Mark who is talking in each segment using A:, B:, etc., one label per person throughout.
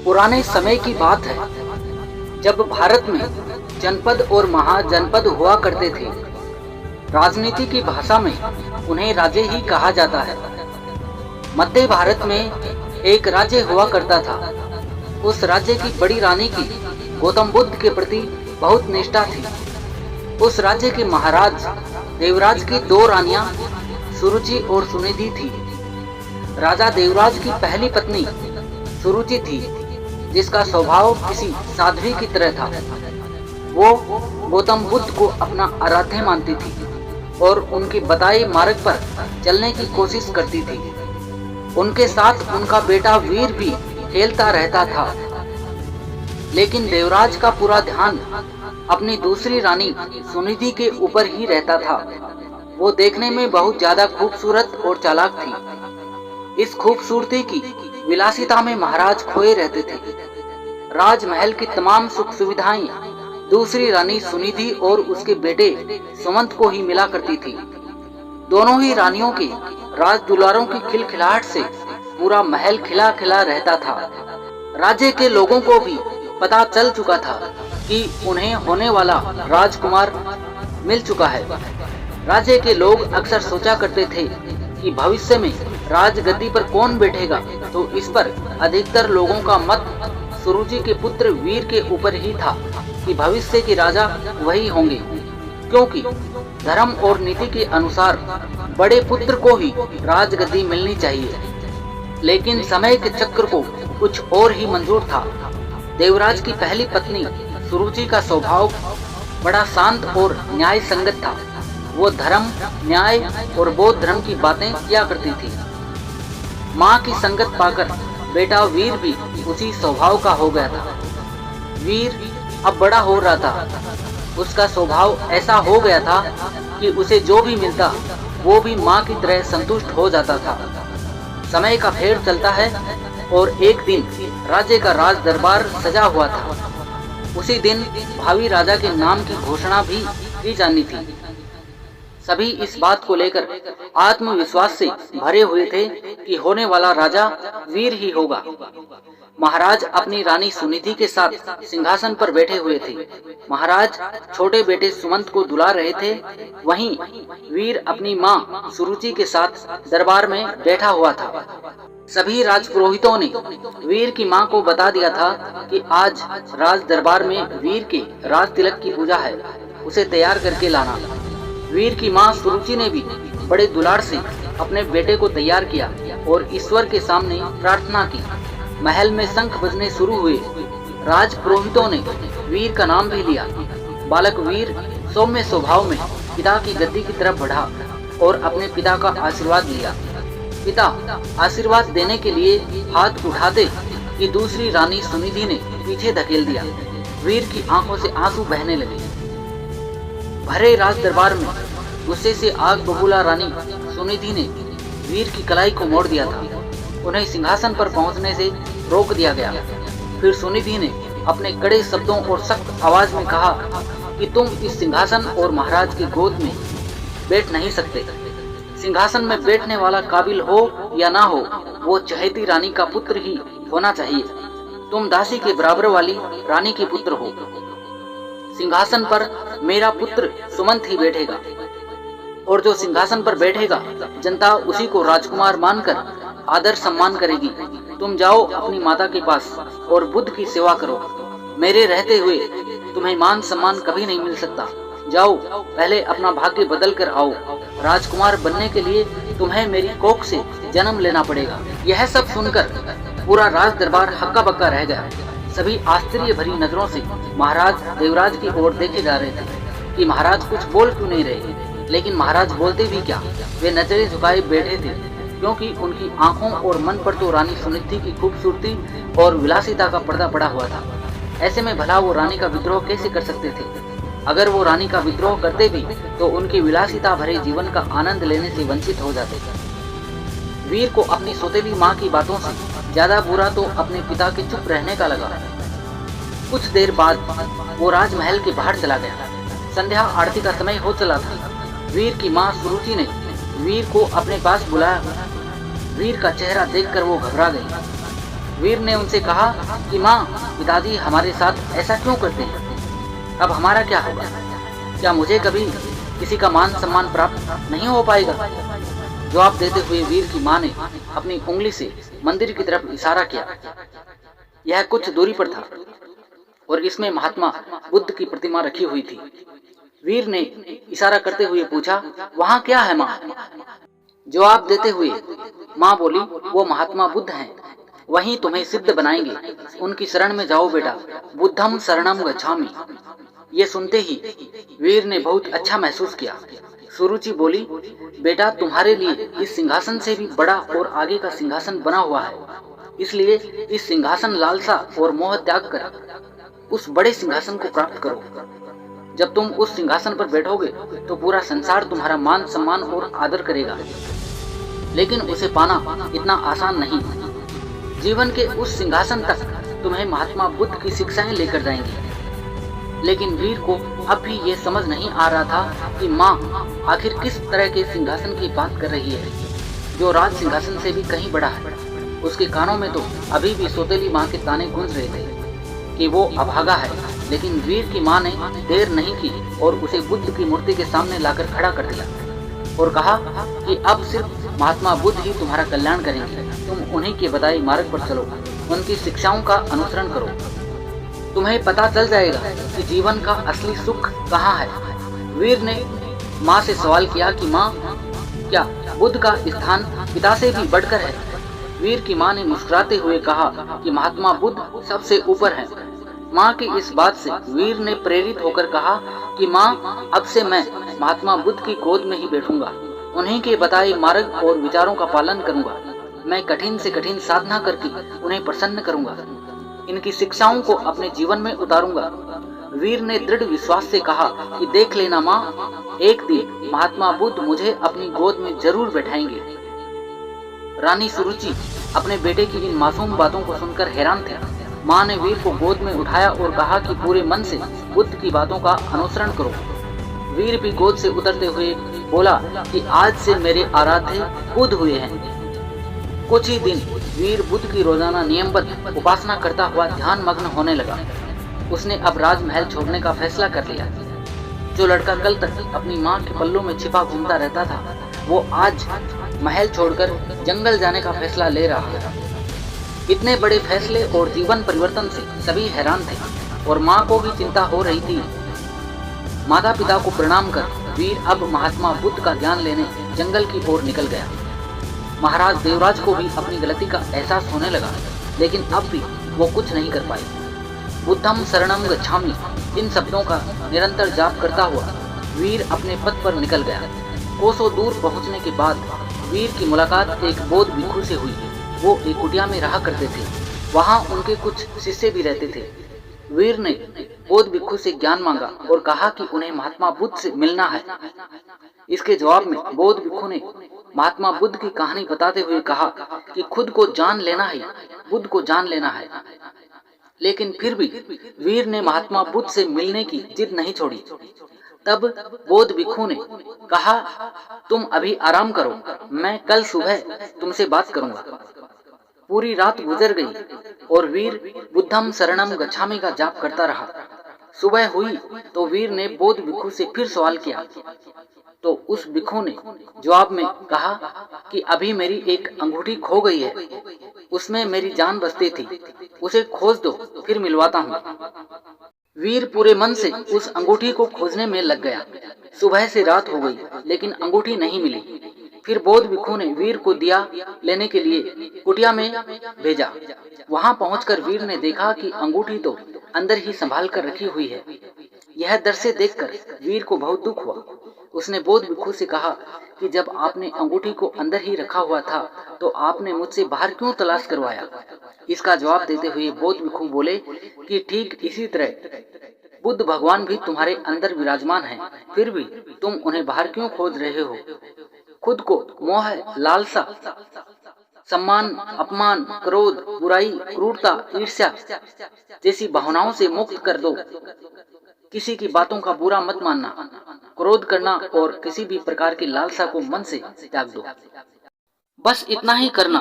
A: पुराने समय की बात है, जब भारत में जनपद और महाजनपद हुआ करते थे। राजनीति की भाषा में उन्हें राज्य ही कहा जाता है। मध्य भारत में एक राज्य हुआ करता था। उस राज्य की बड़ी रानी की गौतम बुद्ध के प्रति बहुत निष्ठा थी। उस राज्य के महाराज देवराज की दो रानियां सुरुचि और सुनिधि थी। राजा देवराज की पहली पत्नी सुरुचि थी, जिसका स्वभाव किसी साध्वी की तरह था। वो गौतम बुद्ध को अपना आराध्य मानती थी और उनके बताए मार्ग पर चलने की कोशिश करती थी। उनके साथ उनका बेटा वीर भी खेलता रहता था। लेकिन देवराज का पूरा ध्यान अपनी दूसरी रानी सुनिधि के ऊपर ही रहता था। वो देखने में बहुत ज्यादा खूबसूरत और चालाक थी। इस खूबसूरती की विलासिता में महाराज खोए रहते थे। राजमहल की तमाम सुख सुविधाएं दूसरी रानी सुनिधि और उसके बेटे सुमंत को ही मिला करती थी। दोनों ही रानियों के राज दुलारों की खिलखिलाहट से पूरा महल खिला खिला रहता था। राज्य के लोगों को भी पता चल चुका था कि उन्हें होने वाला राजकुमार मिल चुका है। राज्य के लोग अक्सर सोचा करते थे कि भविष्य में राजगद्दी पर कौन बैठेगा, तो इस पर अधिकतर लोगों का मत सुरुचि के पुत्र वीर के ऊपर ही था कि भविष्य के राजा वही होंगे, क्योंकि धर्म और नीति के अनुसार बड़े पुत्र को ही राजगद्दी मिलनी चाहिए। लेकिन समय के चक्र को कुछ और ही मंजूर था। देवराज की पहली पत्नी सुरुचि का स्वभाव बड़ा शांत और न्याय संगत था। वो धर्म, न्याय और बौद्ध धर्म की बातें किया करती थी। माँ की संगत पाकर बेटा वीर भी उसी स्वभाव का हो गया था। वीर अब बड़ा हो रहा था। उसका स्वभाव ऐसा हो गया था कि उसे जो भी मिलता वो भी माँ की तरह संतुष्ट हो जाता था। समय का फेर चलता है और एक दिन राज्य का राज दरबार सजा हुआ था। उसी दिन भावी राजा के नाम की घोषणा भी की जानी थी। सभी इस बात को लेकर आत्मविश्वास से भरे हुए थे कि होने वाला राजा वीर ही होगा। महाराज अपनी रानी सुनिधि के साथ सिंहासन पर बैठे हुए थे। महाराज छोटे बेटे सुमंत को दुला रहे थे। वहीं वीर अपनी मां सुरुचि के साथ दरबार में बैठा हुआ था। सभी राजपुरोहितों ने वीर की मां को बता दिया था कि आज राज दरबार में वीर के राज तिलक की पूजा है, उसे तैयार करके लाना। वीर की मां सुरुचि ने भी बड़े दुलार से अपने बेटे को तैयार किया और ईश्वर के सामने प्रार्थना की। महल में शंख बजने शुरू हुए। राजपुरोहितों ने वीर का नाम भी लिया। बालक वीर सौम्य स्वभाव में पिता की गद्दी की तरफ बढ़ा और अपने पिता का आशीर्वाद लिया। पिता आशीर्वाद देने के लिए हाथ उठाते कि दूसरी रानी सुनिधि ने पीछे धकेल दिया। वीर की आंखों से आंसू बहने लगे। भरे राज दरबार में गुस्से से आग बबूला रानी सुनिधि ने वीर की कलाई को मोड़ दिया था। उन्हें सिंहासन पर पहुंचने से रोक दिया गया। फिर सुनिधि ने अपने कड़े शब्दों और सख्त आवाज में कहा कि तुम इस सिंहासन और महाराज की गोद में बैठ नहीं सकते। सिंहासन में बैठने वाला काबिल हो या ना हो, वो चहेती रानी का पुत्र ही होना चाहिए। तुम दासी के बराबर वाली रानी के पुत्र हो। सिंहासन पर मेरा पुत्र सुमंत ही बैठेगा और जो सिंहासन पर बैठेगा जनता उसी को राजकुमार मानकर आदर सम्मान करेगी। तुम जाओ अपनी माता के पास और बुद्ध की सेवा करो। मेरे रहते हुए तुम्हें मान सम्मान कभी नहीं मिल सकता। जाओ, पहले अपना भाग्य बदल कर आओ। राजकुमार बनने के लिए तुम्हें मेरी कोख से जन्म लेना पड़ेगा। यह सब सुनकर पूरा राज दरबार हक्का बक्का रह गया। सभी आश्चर्य भरी नजरों से महाराज देवराज की ओर देखे जा रहे थे कि महाराज कुछ बोल क्यों नहीं रहे। लेकिन महाराज बोलते भी क्या, वे नजरें झुकाए बैठे थे, क्योंकि उनकी आंखों और मन पर तो रानी सुनिधि की खूबसूरती और विलासिता का पर्दा पड़ा हुआ था। ऐसे में भला वो रानी का विद्रोह कैसे कर सकते थे? अगर वो रानी का विद्रोह करते भी तो उनकी विलासिता भरे जीवन का आनंद लेने से वंचित हो जाते। वीर को अपनी सौतेली माँ की बातों से ज्यादा बुरा तो अपने पिता के चुप रहने का लगा। कुछ देर बाद वो राजमहल के बाहर चला गया। संध्या आरती का समय हो चला था। वीर की माँ सुरुचि ने वीर को अपने पास बुलाया। वीर का चेहरा देखकर वो घबरा गई। वीर ने उनसे कहा कि माँ, पिताजी हमारे साथ ऐसा क्यों करते हैं? अब हमारा क्या होगा? क्या मुझे कभी किसी का मान सम्मान प्राप्त नहीं हो पाएगा? जवाब देते हुए वीर की माँ ने अपनी उंगली से मंदिर की तरफ इशारा किया। यह कुछ दूरी पर था और इसमें महात्मा बुद्ध की प्रतिमा रखी हुई थी। वीर ने इशारा करते हुए पूछा, वहाँ क्या है माँ? जवाब देते हुए माँ बोली, वो महात्मा बुद्ध हैं, वहीं तुम्हें सिद्ध बनाएंगे, उनकी शरण में जाओ बेटा, बुद्धम शरणम गच्छामि। ये सुनते ही वीर ने बहुत अच्छा महसूस किया। सुरुचि बोली, बेटा तुम्हारे लिए इस सिंहासन से भी बड़ा और आगे का सिंहासन बना हुआ है, इसलिए इस सिंहासन लालसा और मोह त्याग कर उस बड़े सिंहासन को प्राप्त करो। जब तुम उस सिंहासन पर बैठोगे तो पूरा संसार तुम्हारा मान सम्मान और आदर करेगा, लेकिन उसे पाना इतना आसान नहीं। जीवन के उस सिंहासन तक तुम्हें महात्मा बुद्ध की शिक्षाएं लेकर जाएंगी। लेकिन वीर को अब भी ये समझ नहीं आ रहा था कि माँ आखिर किस तरह के सिंहासन की बात कर रही है, जो राज सिंहासन से भी कहीं बड़ा है। उसके कानों में तो अभी भी सौतेली माँ के ताने गूंज रहे थे कि वो अभागा है, लेकिन वीर की माँ ने देर नहीं की और उसे बुद्ध की मूर्ति के सामने लाकर खड़ा कर दिया और कहा कि अब सिर्फ महात्मा बुद्ध ही तुम्हारा कल्याण करेंगे। तुम उन्हीं के बताए मार्ग पर चलो, उनकी शिक्षाओं का अनुसरण करो, तुम्हें पता चल जाएगा कि जीवन का असली सुख कहाँ है। वीर ने माँ से सवाल किया कि माँ, क्या बुद्ध का स्थान पिता से भी बढ़कर है? वीर की माँ ने मुस्कुराते हुए कहा कि महात्मा बुद्ध सबसे ऊपर है। माँ की इस बात से वीर ने प्रेरित होकर कहा कि माँ, अब से मैं महात्मा बुद्ध की गोद में ही बैठूंगा, उन्हीं के बताए मार्ग और विचारों का पालन करूंगा। मैं कठिन से कठिन साधना करके उन्हें प्रसन्न करूंगा, इनकी शिक्षाओं को अपने जीवन में उतारूंगा। वीर ने दृढ़ विश्वास से कहा कि देख लेना माँ, एक दिन महात्मा बुद्ध मुझे अपनी गोद में जरूर बैठाएंगे। रानी सुरुचि अपने बेटे की इन मासूम बातों को सुनकर हैरान थे। माँ ने वीर को गोद में उठाया और कहा कि पूरे मन से बुद्ध की बातों का अनुसरण करो। वीर भी गोद से उतरते हुए बोला कि आज से मेरे आराध्य बुद्ध हुए हैं। कुछ ही दिन वीर बुद्ध की रोजाना नियमबद्ध उपासना करता हुआ ध्यान मग्न होने लगा। उसने अब राजमहल छोड़ने का फैसला कर लिया। जो लड़का कल तक अपनी माँ के पल्लों में छिपा घूमता रहता था, वो आज महल छोड़कर जंगल जाने का फैसला ले रहा था। इतने बड़े फैसले और जीवन परिवर्तन से सभी हैरान थे और माँ को भी चिंता हो रही थी। माता पिता को प्रणाम कर वीर अब महात्मा बुद्ध का ज्ञान लेने जंगल की ओर निकल गया। महाराज देवराज को भी अपनी गलती का एहसास होने लगा, लेकिन अब भी वो कुछ नहीं कर पाए। बुद्धम शरणम गच्छामि, इन शब्दों का निरंतर जाप करता हुआ वीर अपने पथ पर निकल गया। कोसों दूर पहुंचने के बाद वीर की मुलाकात एक बौद्ध भिक्षु से हुई। वो एक कुटिया में रहा करते थे, वहाँ उनके कुछ शिष्य भी रहते थे। वीर ने बौद्ध भिक्षु से ज्ञान मांगा और कहा कि उन्हें महात्मा बुद्ध से मिलना है। इसके जवाब में बौद्ध भिक्षु ने महात्मा बुद्ध की कहानी बताते हुए कहा कि खुद को जान लेना है, बुद्ध को जान लेना है। लेकिन फिर भी वीर ने महात्मा बुद्ध से मिलने की जिद नहीं छोड़ी। तब बौद्ध भिक्षु ने कहा, तुम अभी आराम करो, मैं कल सुबह तुमसे बात करूंगा। पूरी रात गुजर गई और वीर बुद्धम शरणम गच्छामि का जाप करता रहा। सुबह हुई तो वीर ने बौद्ध भिक्षु से फिर सवाल किया, तो उस भिक्षु ने जवाब में कहा कि अभी मेरी एक अंगूठी खो गई है, उसमें मेरी जान बसती थी, उसे खोज दो, फिर मिलवाता हूँ। वीर पूरे मन से उस अंगूठी को खोजने में लग गया। सुबह से रात हो गई, लेकिन अंगूठी नहीं मिली। फिर बौद्ध भिक्षु ने वीर को दिया लेने के लिए कुटिया में भेजा। वहां पहुंचकर वीर ने देखा कि अंगूठी तो अंदर ही संभाल कर रखी हुई है। यह दृश्य देखकर वीर को बहुत दुख हुआ। उसने बौद्ध भिक्षु से कहा कि जब आपने अंगूठी को अंदर ही रखा हुआ था तो आपने मुझसे बाहर क्यों तलाश करवाया? इसका जवाब देते हुए बौद्ध भिक्षु बोले कि ठीक इसी तरह बुद्ध भगवान भी तुम्हारे अंदर विराजमान हैं, फिर भी तुम उन्हें बाहर क्यों खोज रहे हो? खुद को मोह, लालसा, सम्मान, अपमान, क्रोध, बुराई, क्रूरता, ईर्ष्या जैसी भावनाओं से मुक्त कर दो। किसी की बातों का बुरा मत मानना, क्रोध करना और किसी भी प्रकार की लालसा को मन से त्याग दो। बस इतना ही करना,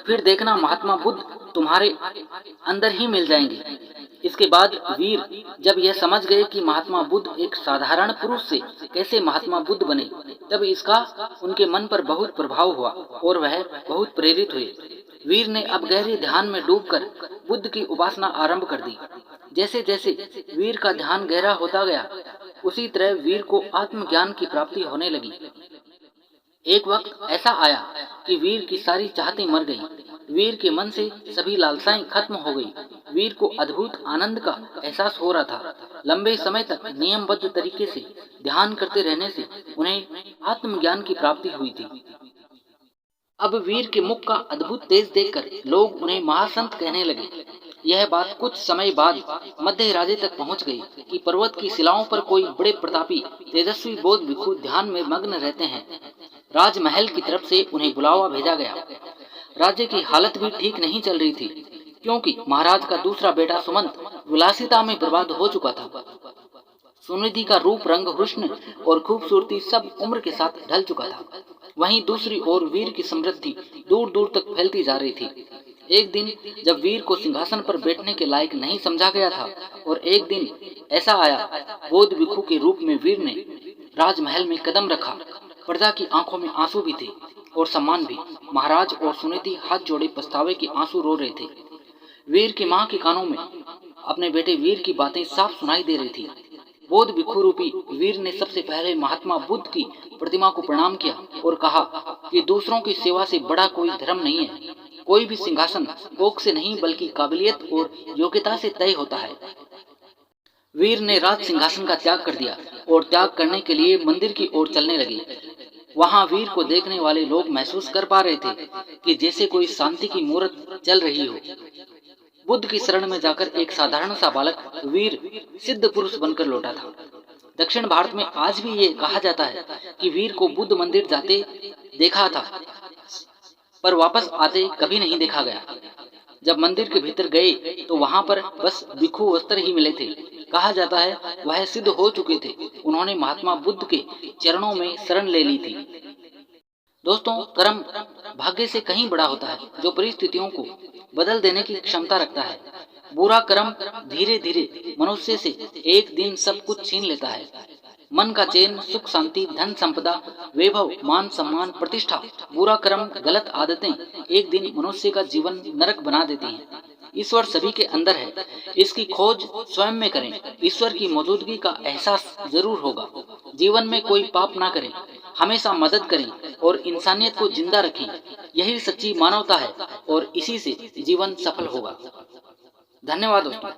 A: फिर देखना महात्मा बुद्ध तुम्हारे अंदर ही मिल जाएंगे। इसके बाद वीर जब यह समझ गए कि महात्मा बुद्ध एक साधारण पुरुष से कैसे महात्मा बुद्ध बने, तब इसका उनके मन पर बहुत प्रभाव हुआ और वह बहुत प्रेरित हुए। वीर ने अब गहरे ध्यान में डूबकर बुद्ध की उपासना आरंभ कर दी। जैसे जैसे वीर का ध्यान गहरा होता गया, उसी तरह वीर को आत्मज्ञान की प्राप्ति होने लगी। एक वक्त ऐसा आया कि वीर की सारी चाहतें मर गईं। वीर के मन से सभी लालसाएं खत्म हो गई। वीर को अद्भुत आनंद का एहसास हो रहा था। लंबे समय तक नियमबद्ध तरीके से ध्यान करते रहने से उन्हें आत्मज्ञान की प्राप्ति हुई थी। अब वीर के मुख का अद्भुत तेज देखकर लोग उन्हें महासंत कहने लगे। यह बात कुछ समय बाद मध्य राज्य तक पहुंच गई कि पर्वत की शिलाओं पर कोई बड़े प्रतापी तेजस्वी बौद्ध भिक्षु ध्यान में मग्न रहते हैं। राजमहल की तरफ से उन्हें बुलावा भेजा गया। राज्य की हालत भी ठीक नहीं चल रही थी, क्योंकि महाराज का दूसरा बेटा सुमंत विलासिता में बर्बाद हो चुका था। सुनिधि का रूप, रंग, हुस्न और खूबसूरती सब उम्र के साथ ढल चुका था। वहीं दूसरी ओर वीर की समृद्धि दूर दूर तक फैलती जा रही थी। एक दिन जब वीर को सिंहासन पर बैठने के लायक नहीं समझा गया था, और एक दिन ऐसा आया बौद्ध भिक्षु के रूप में वीर ने राजमहल में कदम रखा। प्रजा की आंखों में आंसू भी थे और सम्मान भी। महाराज और सुनीति हाथ जोड़े पछतावे के आंसू रो रहे थे। वीर की मां के कानों में अपने बेटे वीर की बातें साफ सुनाई दे रही थी। बौद्ध भिक्षु रूपी वीर ने सबसे पहले महात्मा बुद्ध की प्रतिमा को प्रणाम किया और कहा कि दूसरों की सेवा से बड़ा कोई धर्म नहीं है। कोई भी सिंहासन कोख से नहीं बल्कि काबिलियत और योग्यता से तय होता है। वीर ने राज सिंहासन का त्याग कर दिया और त्याग करने के लिए मंदिर की ओर चलने लगे। वहां वीर को देखने वाले लोग महसूस कर पा रहे थे कि जैसे कोई शांति की मूर्त चल रही हो। बुद्ध की शरण में जाकर एक साधारण सा बालक वीर सिद्ध पुरुष बनकर लौटा था। दक्षिण भारत में आज भी ये कहा जाता है कि वीर को बुद्ध मंदिर जाते देखा था, पर वापस आते कभी नहीं देखा गया। जब मंदिर के भीतर गए तो वहां पर बस भिक्षु वस्त्र ही मिले थे। कहा जाता है वह सिद्ध हो चुके थे। उन्होंने महात्मा बुद्ध के चरणों में शरण ले ली थी। दोस्तों, कर्म भाग्य से कहीं बड़ा होता है, जो परिस्थितियों को बदल देने की क्षमता रखता है। बुरा कर्म धीरे धीरे मनुष्य से एक दिन सब कुछ छीन लेता है। मन का चैन, सुख शांति, धन संपदा, वैभव, मान सम्मान, प्रतिष्ठा। बुरा कर्म, गलत आदतें एक दिन मनुष्य का जीवन नरक बना देती हैं। ईश्वर सभी के अंदर है, इसकी खोज स्वयं में करें। ईश्वर की मौजूदगी का एहसास जरूर होगा। जीवन में कोई पाप ना करें, हमेशा मदद करें और इंसानियत को जिंदा रखें। यही सच्ची मानवता है और इसी से जीवन सफल होगा। धन्यवाद दोस्तों।